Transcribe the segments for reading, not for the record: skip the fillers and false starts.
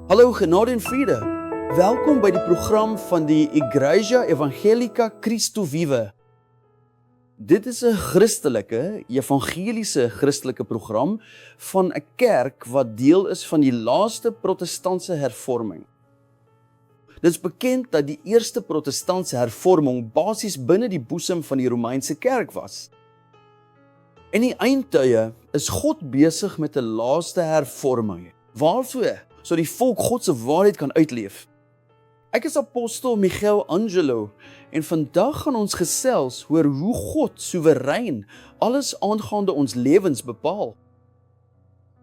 Hallo, genade en vrede. Welkom by die program van die Igreja Evangelica Cristo Vive. Dit is 'n evangeliese Christelike program van 'n kerk wat deel is van die laaste protestantse hervorming. Dit is bekend dat die eerste protestantse hervorming basies binne die boesem van die Romeinse kerk was. In die eindtye is God besig met 'n laaste hervorming. Waarvoor? So die volk God se waarheid kan uitleef. Ek is apostel Miguel Angelo en vandag gaan ons gesels oor hoe God soewerein alles aangaande ons lewens bepaal.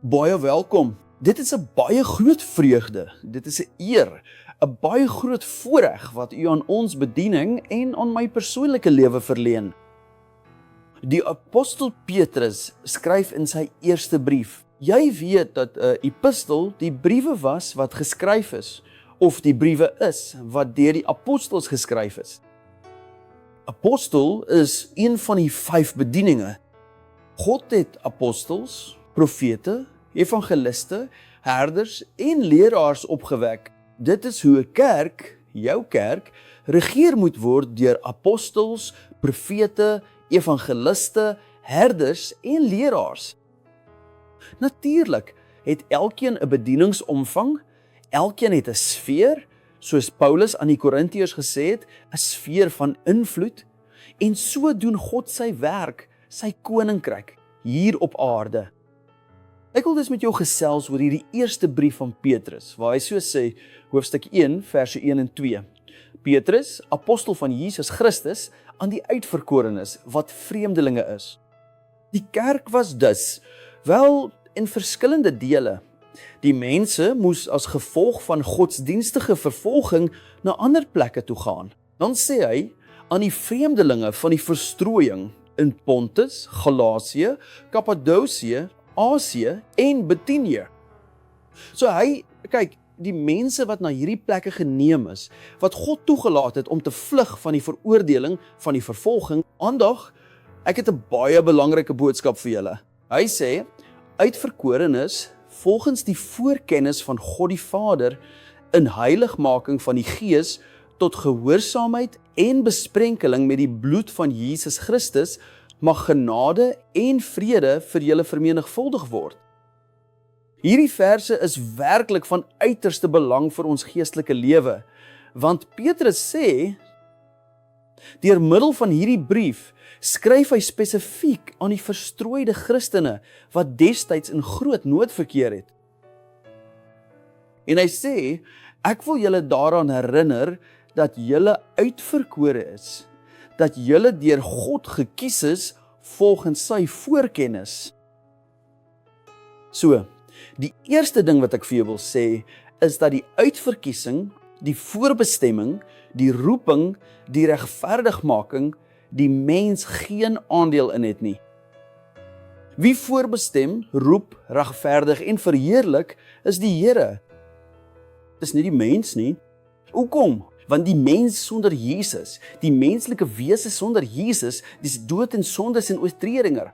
Baie welkom. Dit is 'n baie groot vreugde. Dit is 'n eer, 'n baie groot voorreg wat u aan ons bediening en aan my persoonlike lewe verleen. Die apostel Petrus skryf in sy eerste brief. Jy weet dat 'n epistel die briewe was wat geskryf is, of die briewe is wat deur die apostels geskryf is. Apostel is een van die 5 bedieninge. God het apostels, profete, evangeliste, herders en leraars opgewek. Dit is hoe 'n kerk, jou kerk, regeer moet word deur apostels, profete, evangeliste, herders en leraars. Natuurlik het elkeen 'n bedieningsomvang, elkeen het 'n sfeer, soos Paulus aan die Korintiërs gesê het, 'n sfeer van invloed, en so doen God sy werk, sy koninkryk, hier op aarde. Ek wil dus met jou gesels oor hierdie eerste brief van Petrus, waar hy so sê, hoofstuk 1, verse 1 en 2. Petrus, apostel van Jesus Christus, aan die uitverkorenes, wat vreemdelinge is. Die kerk was dus, wel, in verskillende dele. Die mense moes as gevolg van godsdienstige vervolging na ander plekke toe gaan. Dan sê hy, aan die vreemdelinge van die verstrooiing in Pontus, Galasië, Kappadosië, Asië en Bithynië. So hy, kyk, die mense wat na hierdie plekke geneem is, wat God toegelaat het om te vlug van die veroordeling, van die vervolging, aandag, ek het 'n baie belangrike boodskap vir julle. Hy sê, uitverkorenes volgens die voorkennis van God die Vader in heiligmaking van die Gees tot gehoorsaamheid en besprenkeling met die bloed van Jesus Christus mag genade en vrede vir julle vermenigvuldig word. Hierdie verse is werklik van uiterste belang vir ons geestelike lewe, want Petrus sê, deur middel van hierdie brief skryf hy spesifiek aan die verstrooide Christene wat destyds in groot nood verkeer het. En hy sê, ek wil julle daaraan herinner dat julle uitverkore is, dat julle deur God gekies is volgens sy voorkennis. So, die eerste ding wat ek vir jou wil sê, is dat die uitverkiesing, die voorbestemming, die roeping, die regverdigmaking, die mens geen aandeel in het nie. Wie voorbestem, roep, regverdig en verheerlik is die Here. Dis nie die mens nie. Hoekom? Want die mens sonder Jesus, die menslike wese sonder Jesus, dis dood en sondes en oortredinge.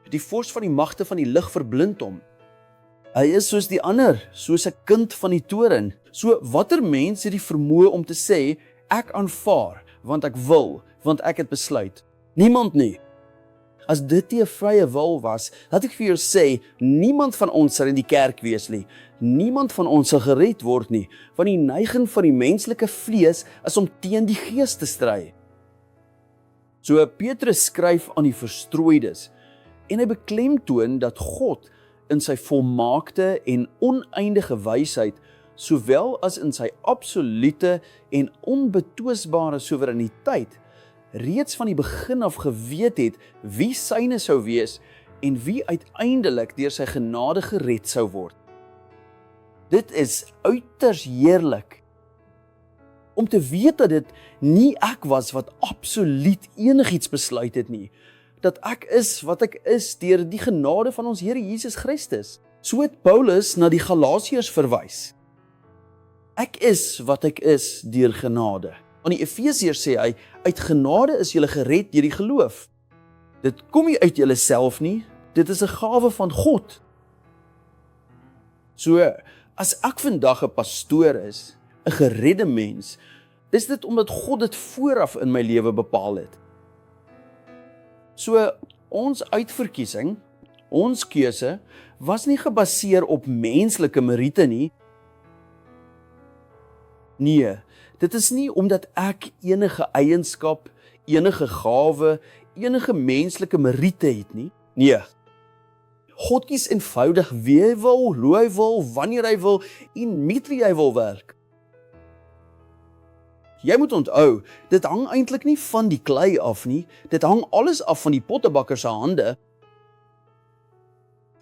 Die vors van die magte van die lig verblind hom. Hy is soos die ander, soos 'n kind van die toren. So watter mens het die vermoë om te sê, ek aanvaar, want ek wil, want ek het besluit? Niemand nie. As dit nie 'n vrye wil was, laat ek vir jou sê, niemand van ons sal in die kerk wees nie. Niemand van ons sal gered word nie, want die neiging van die menslike vlees is om teen die gees te stry. So Petrus skryf aan die verstrooides, en hy beklemtoon dat God in sy volmaakte en oneindige wysheid, sowel as in sy absolute en onbetwisbare soewereiniteit, reeds van die begin af geweet het wie syne sou wees en wie uiteindelik deur sy genade gered sou word. Dit is uiters heerlik om te weet dat dit nie ek was wat absoluut enigiets besluit het nie, dat ek is wat ek is deur die genade van ons Here Jesus Christus. So het Paulus na die Galasiërs verwys. Ek is wat ek is deur genade. Aan die Efesiërs sê hy, uit genade is julle gered deur die geloof. Dit kom nie uit julle self nie, dit is 'n gawe van God. So, as ek vandag 'n pastoor is, 'n geredde mens, is dit omdat God dit vooraf in my lewe bepaal het. So, ons uitverkiesing, ons keuse, was nie gebaseer op menslike meriete nie. Nee, dit is nie omdat ek enige eienskap, enige gawe, enige menslike meriete het nie. Nee, God kies eenvoudig wie hy wil, hoe hy wil, wanneer hy wil en met wie hy wil werk. Jy moet onthou, dit hang eintlik nie van die klei af nie, dit hang alles af van die pottebakker se hande.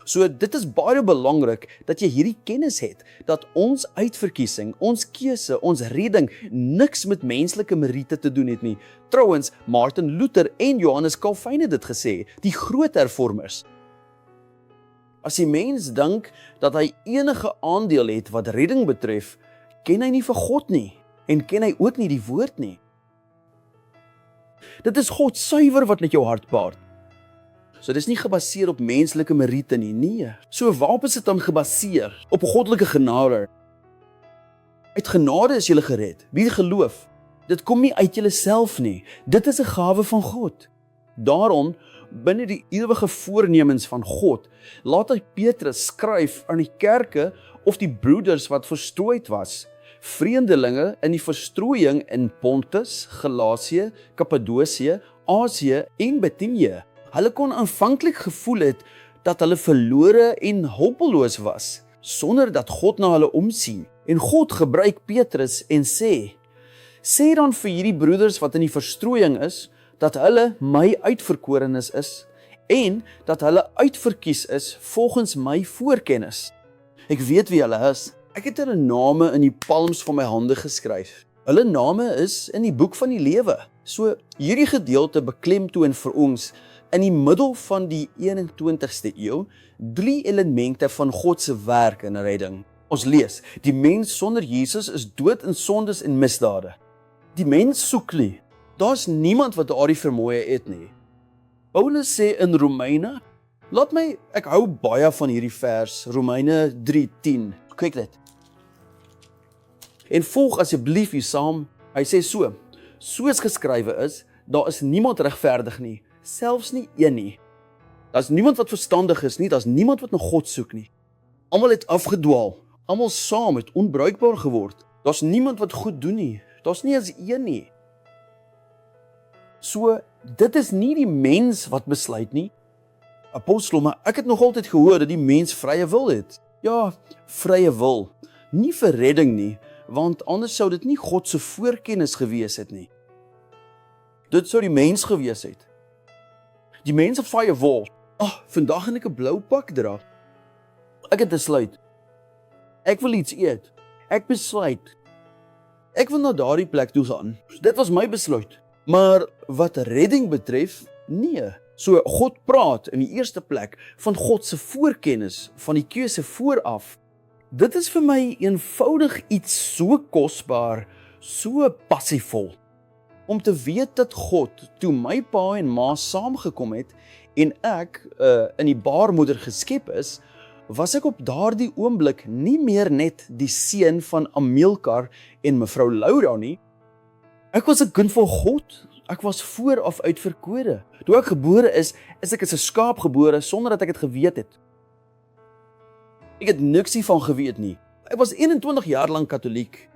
So dit is baie belangrik dat jy hierdie kennis het, dat ons uitverkiesing, ons keuse, ons redding, niks met menslike meriete te doen het nie. Trouwens, Martin Luther en Johannes Calvin het dit gesê, die groot hervormers. As die mens dink dat hy enige aandeel het wat redding betref, ken hy nie vir God nie, en ken hy ook nie die woord nie. Dit is God suiwer wat met jou hart baart. So dis nie gebaseer op menslike meriete nie, nee. So waarop is dit dan gebaseer? Op goddelike genade. Uit genade is jy gered, wie geloof. Dit kom nie uit jouself nie, dit is 'n gawe van God. Daarom, binne die ewige voornemens van God, laat hy Petrus skryf aan die kerke of die broeders wat verstrooid was, vreemdelinge in die verstrooiing in Pontus, Galasië, Kappadosie, Asië en Bithynië. Hulle kon aanvanklik gevoel het dat hulle verlore en hulpeloos was, sonder dat God na hulle omsien. En God gebruik Petrus en sê dan vir hierdie broeders wat in die verstrooiing is, dat hulle my uitverkorenes is, en dat hulle uitverkies is volgens my voorkennis. Ek weet wie hulle is. Ek het hulle name in die palms van my hande geskryf. Hulle name is in die boek van die lewe. So hierdie gedeelte beklemtoon vir ons in die middel van die 21ste eeu 3 elemente van God se werk en redding. Ons lees, die mens sonder Jesus is dood in sondes en misdade. Die mens soek nie. Daar's niemand wat daardie vermoë het nie. Paulus sê in Romeine, ek hou baie van hierdie vers, Romeine 3:10. Kyk dit. En volg asseblief hier saam. Hy sê soos geskrywe is, daar is niemand regverdig nie, selfs nie een nie. Daar's niemand wat verstandig is nie, daar's niemand wat na God soek nie. Almal het afgedwaal, almal saam het onbruikbaar geword. Daar's niemand wat goed doen nie, daar's nie eens een nie. So, dit is nie die mens wat besluit nie. Apostel, maar ek het nog altyd gehoor dat die mens vrye wil het. Ja, vrye wil. Nie vir redding nie, want anders sou dit nie God se voorkennis gewees het nie. Dit sou die mens gewees het. Die mens het vrye wil. Vandag gaan ek 'n blou pak dra. Ek het besluit. Ek wil iets eet. Ek besluit. Ek wil na daardie plek toe gaan. Dit was my besluit. Maar wat redding betref, nee. So God praat in die eerste plek van God se voorkennis, van die keuse vooraf. Dit is vir my eenvoudig iets so kosbaar, so passievol. Om te weet dat God, toe my pa en ma saamgekom het en ek in die baarmoeder geskep is, was ek op daardie oomblik nie meer net die seun van Amilkar en mevrou Laura nie. Ek was 'n kind van God. Ek was vooraf uitverkore. Toe ek gebore is ek as 'n skaap gebore sonder dat ek dit geweet het. Ek het niks hiervan geweet nie. Ek was 21 jaar lank Katoliek.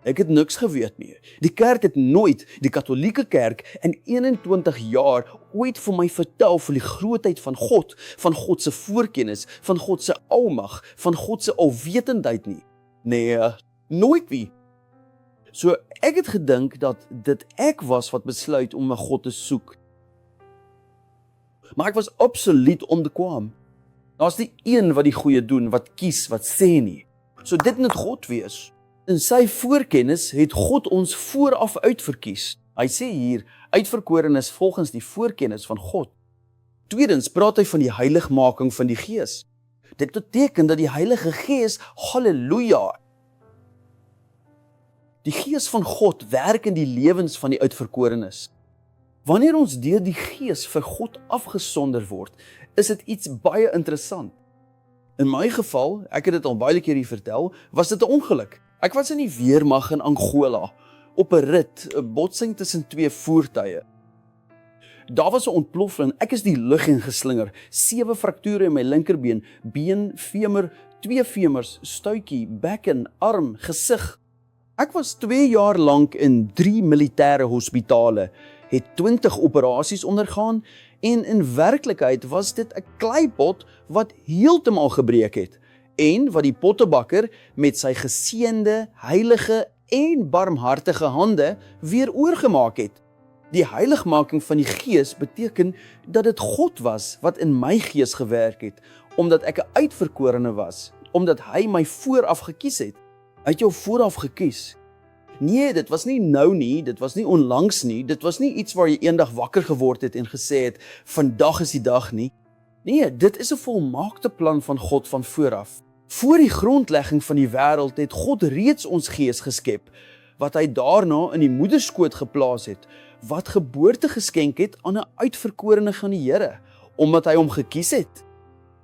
Ek het niks geweet nie. Die kerk het nooit, die Katolieke kerk, in 21 jaar ooit vir my vertel van die grootheid van God se voorkennis, van God se almag, van God se alwetendheid nie. Nee, nooit nie. So ek het gedink dat dit ek was wat besluit om na God te soek. Maar ek was absoluut onbekwaam. Daar's nie een wat die goeie doen, wat kies, wat sê nie. So dit moet God wees. In sy voorkennis het God ons vooraf uitverkies. Hy sê hier, uitverkorenes volgens die voorkennis van God. Tweedens praat hy van die heiligmaking van die Gees. Dit beteken dat die Heilige Gees, halleluja, die Gees van God werk in die lewens van die uitverkorenes. Wanneer ons deur die Gees vir God afgesonder word, is dit iets baie interessant. In my geval, ek het dit al baie keer hier vertel, was dit 'n ongeluk. Ek was in die weermag in Angola, op 'n rit, 'n botsing tussen twee voertuie. Daar was 'n ontploffing, ek is die lug in geslinger, 7 frakture in my linkerbeen, been, femur, 2 femurs, stuitjie, bekken, arm, gesig. Ek was 2 jaar lank in 3 militêre hospitale, het 20 operasies ondergaan en in werklikheid was dit 'n kleipot wat heeltemal gebreek het en wat die pottebakker met sy geseënde, heilige en barmhartige hande weer oorgemaak het. Die heiligmaking van die Gees beteken dat dit God was wat in my gees gewerk het, omdat ek 'n uitverkorene was, omdat hy my vooraf gekies het. Hy het jou vooraf gekies. Nee, dit was nie nou nie, dit was nie onlangs nie, dit was nie iets waar jy eendag wakker geword het en gesê het, vandag is die dag nie. Nee, dit is 'n volmaakte plan van God van vooraf. Voor die grondlegging van die wêreld het God reeds ons gees geskep, wat hy daarna in die moederskoot geplaas het, wat geboorte geskenk het aan 'n uitverkorene van die Here, omdat hy hom gekies het.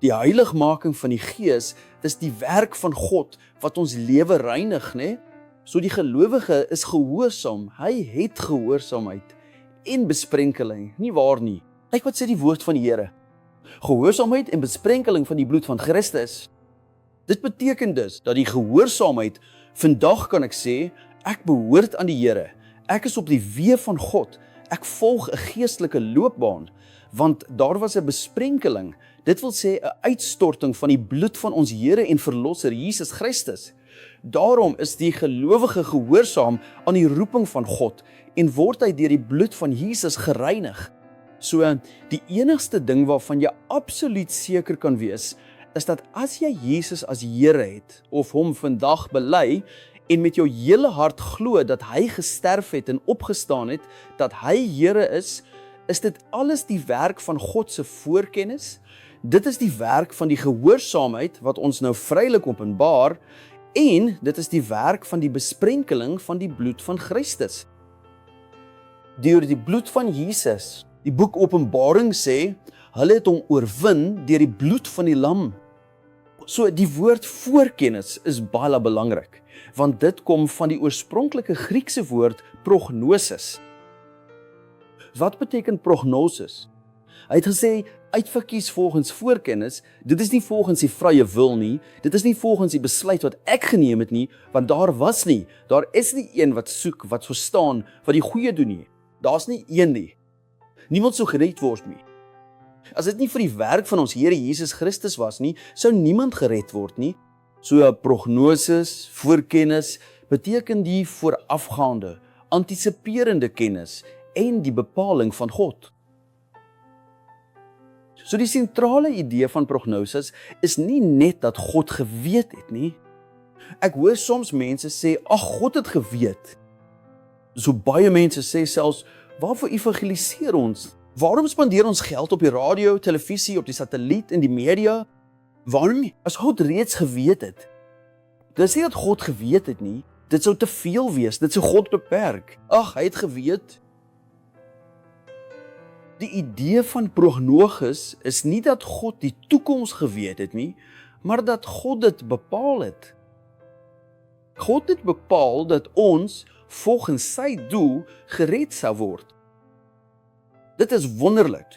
Die heiligmaking van die Gees is die werk van God wat ons lewe reinig, né? So die gelowige is gehoorsaam, hy het gehoorsaamheid en besprenkeling, nie waar nie. Kyk wat sê die woord van die Here. Gehoorsaamheid en besprenkeling van die bloed van Christus. Dit beteken dus dat die gehoorsaamheid, vandag kan ek sê, ek behoort aan die Here. Ek is op die weë van God. Ek volg 'n geestelike loopbaan, want daar was 'n besprenkeling. Dit wil sê 'n uitstorting van die bloed van ons Here en Verlosser Jesus Christus. Daarom is die gelowige gehoorsaam aan die roeping van God en word hy deur die bloed van Jesus gereinig. So, die enigste ding waarvan jy absoluut seker kan wees, is dat as jy Jesus as Here het, of hom vandag bely, en met jou hele hart glo dat hy gesterf het en opgestaan het, dat hy Here is dit alles die werk van God se voorkennis. Dit is die werk van die gehoorsaamheid wat ons nou vrylik openbaar, en dit is die werk van die besprenkeling van die bloed van Christus. Deur die bloed van Jesus, die boek Openbaring sê, hulle het hom oorwin deur die bloed van die lam. So die woord voorkennis is baie belangrik, want dit kom van die oorspronklike Griekse woord prognosis. Wat beteken prognosis? Hy het gesê, uitverkies volgens voorkennis, dit is nie volgens die vrye wil nie, dit is nie volgens die besluit wat ek geneem het nie, want daar is nie een wat soek, wat verstaan, wat die goeie doen nie. Daar's nie een nie. Niemand sou gered word nie. As dit nie vir die werk van ons Here Jesus Christus was nie, sou niemand gered word nie. So prognosis, voorkennis, beteken die voorafgaande, antisiperende kennis en die bepaling van God. So die sentrale idee van prognosis is nie net dat God geweet het nie. Ek hoor soms mense sê, ag, God het geweet. So baie mense sê selfs, waarvoor evangeliseer ons? Waarom spandeer ons geld op die radio, televisie, op die satelliet en die media? Waarom nie? As God reeds geweet het. Dit is nie dat God geweet het nie, dit sou te veel wees, dit sou God beperk. Ag, hy het geweet. Die idee van prognosis is nie dat God die toekoms geweet het nie, maar dat God dit bepaal het. God het bepaal dat ons volgens sy doel gered sou word. Dit is wonderlik.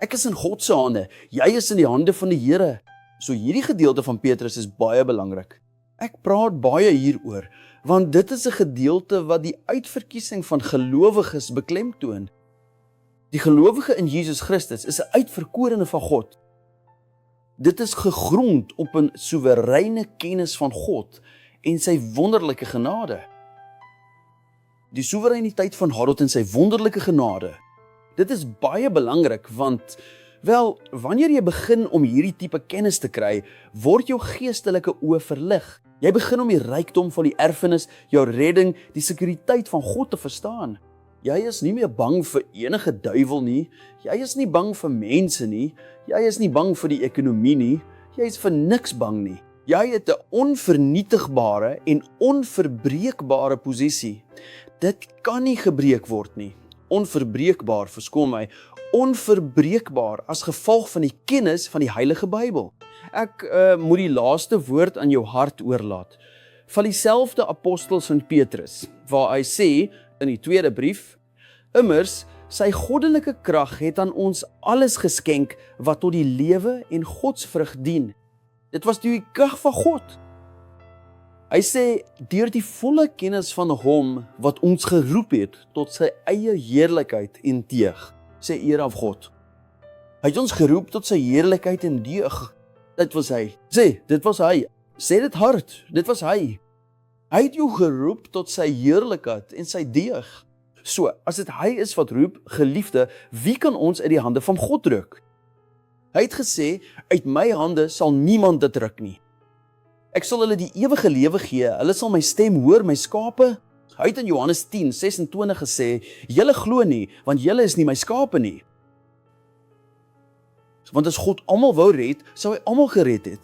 Ek is in God se hande, jy is in die hande van die Here. So hierdie gedeelte van Petrus is baie belangrik. Ek praat baie hieroor, want dit is 'n gedeelte wat die uitverkiesing van gelowiges beklemtoon. Die gelowige in Jesus Christus is 'n uitverkorene van God. Dit is gegrond op 'n soewereine kennis van God en sy wonderlike genade. Die soewereiniteit van God en sy wonderlike genade. Dit is baie belangrik, want, wel, wanneer jy begin om hierdie tipe kennis te kry, word jou geestelike oë verlig. Jy begin om die rykdom van die erfenis, jou redding, die sekuriteit van God te verstaan. Jy is nie meer bang vir enige duiwel nie, jy is nie bang vir mense nie, jy is nie bang vir die ekonomie nie, jy is vir niks bang nie. Jy het 'n onvernietigbare en onverbreekbare posisie. Dit kan nie gebreek word nie. Onverbreekbaar, verskoon my, onverbreekbaar as gevolg van die kennis van die Heilige Bybel. ek moet die laaste woord aan jou hart oorlaat. Van dieselfde apostel Sint Petrus, waar hy sê in die tweede brief, immers, sy goddelike krag het aan ons alles geskenk wat tot die lewe en godsvrug dien. Dit was die krag van God. Hy sê, deur die volle kennis van hom wat ons geroep het tot sy eie heerlikheid en deeg, sê eer aan God. Hy het ons geroep tot sy heerlikheid en deeg. Dit was hy. Sê, dit was hy. Sê dit hard, dit was hy. Hy het jou geroep tot sy heerlikheid en sy deeg. So, as dit hy is wat roep, geliefde, wie kan ons uit die hande van God ruk? Hy het gesê, uit my hande sal niemand dit ruk nie. Ek sal hulle die ewige lewe gee, hulle sal my stem hoor, my skape. Hy het in Johannes 10:26 gesê, julle glo nie, want julle is nie my skape nie. Want as God almal wou red, sou hy almal gered het.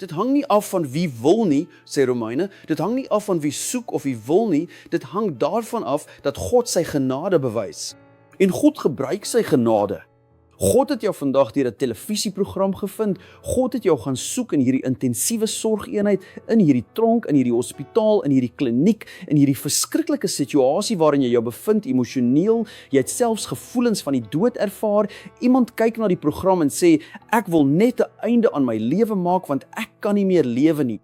Dit hang nie af van wie wil nie, sê Romeine, dit hang nie af van wie soek of wie wil nie, dit hang daarvan af dat God sy genade bewys. En God gebruik sy genade. God het jou vandag deur 'n televisieprogram gevind, God het jou gaan soek in hierdie intensiewe sorgeenheid, in hierdie tronk, in hierdie hospitaal, in hierdie kliniek, in hierdie verskriklike situasie waarin jy jou bevind emosioneel, jy het selfs gevoelens van die dood ervaar, iemand kyk na die program en sê, ek wil net 'n einde aan my lewe maak, want ek kan nie meer lewe nie.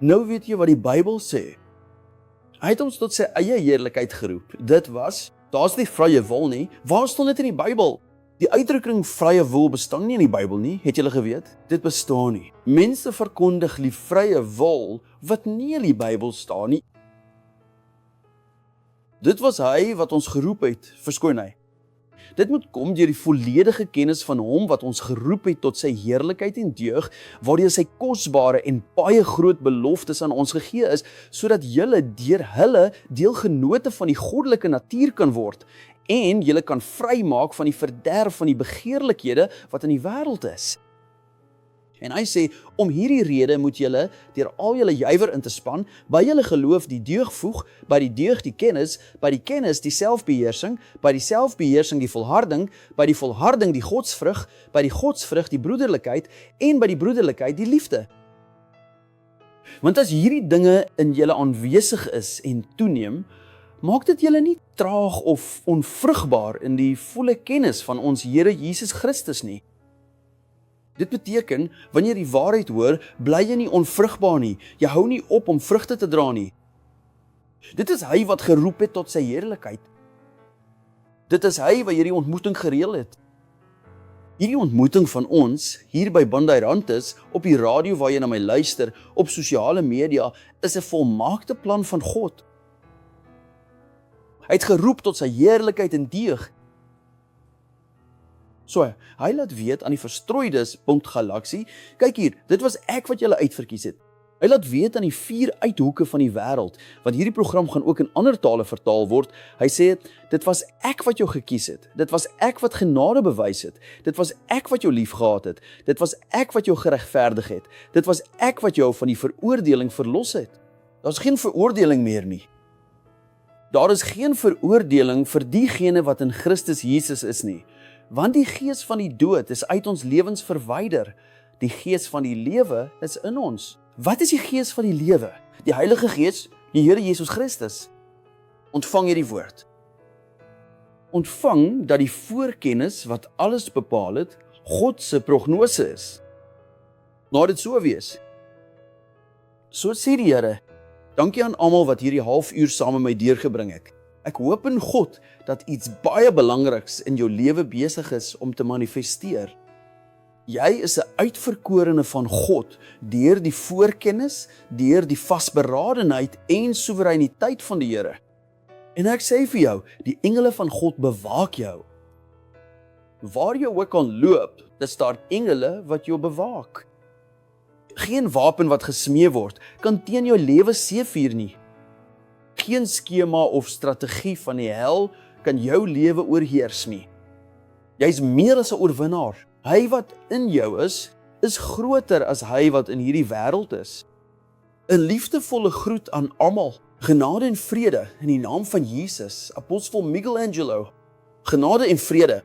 Nou weet jy wat die Bybel sê. Hy het ons tot sy eie heerlikheid geroep. Dit was, daar's nie vrye wil nie, waar staan dit in die Bybel? Die uitdrukking vrye wil bestaan nie in die Bybel nie, het julle geweet? Dit bestaan nie. Mense verkondig die vrye wil wat nie in die Bybel staan nie. Dit was hy wat ons geroep het, verskoon hy. Dit moet kom deur die volledige kennis van hom wat ons geroep het tot sy heerlikheid en deug, waardeur sy kosbare en baie groot beloftes aan ons gegee is, sodat julle deur hulle deelgenote van die goddelike natuur kan word, en julle kan vrymaak van die verderf van die begeerlikhede wat in die wêreld is. En hy sê, om hierdie rede moet julle deur al julle ywer in te span, by julle geloof die deug voeg, by die deug die kennis, by die kennis die selfbeheersing, by die selfbeheersing die volharding, by die volharding die godsvrug, by die godsvrug die broederlikheid en by die broederlikheid die liefde. Want as hierdie dinge in julle aanwesig is en toeneem, maak dit julle nie traag of onvrugbaar in die volle kennis van ons Here Jesus Christus nie. Dit beteken, wanneer jy die waarheid hoor, bly jy nie onvrugbaar nie, jy hou nie op om vrugte te dra nie. Dit is hy wat geroep het tot sy heerlikheid. Dit is hy wat hierdie ontmoeting gereël het. Hierdie ontmoeting van ons, hier by Bandeirantes, op die radio waar jy na my luister, op sosiale media, is 'n volmaakte plan van God. Hy het geroep tot sy heerlikheid en deug. So, hy laat weet aan die verstrooides .galaksie, kyk hier, dit was ek wat julle uitverkies het. Hy laat weet aan die 4 uithoeke van die wêreld, want hierdie program gaan ook in ander tale vertaal word. Hy sê, dit was ek wat jou gekies het, dit was ek wat genade bewys het, dit was ek wat jou liefgehad het, dit was ek wat jou geregverdig het, dit was ek wat jou van die veroordeling verlos het. Daar's geen veroordeling meer nie. Daar is geen veroordeling vir diegene wat in Christus Jesus is nie, want die gees van die dood is uit ons lewens verwyder. Die gees van die lewe is in ons. Wat is die gees van die lewe? Die Heilige Gees, die Here Jesus Christus. Ontvang hierdie woord. Ontvang dat die voorkennis wat alles bepaal het, God se prognose is. Laat dit so wees. So sê die Here, dankie aan almal wat hierdie halfuur saam met my deurgebring het. Ek hoop in God dat iets baie belangriks in jou lewe besig is om te manifesteer. Jy is 'n uitverkorene van God deur die voorkennis, deur die vasberadenheid en soewereiniteit van die Here. En ek sê vir jou, die engele van God bewaak jou. Waar jy ook al loop, daar staan engele wat jou bewaak. Geen wapen wat gesmee word kan teen jou lewe seëvier nie. Geen skema of strategie van die hel kan jou lewe oorheers nie. Jy's meer as 'n oorwinnaar. Hy wat in jou is groter as hy wat in hierdie wêreld is. 'n Liefdevolle groet aan almal. Genade en vrede in die naam van Jesus, Apostel Michelangelo. Genade en vrede.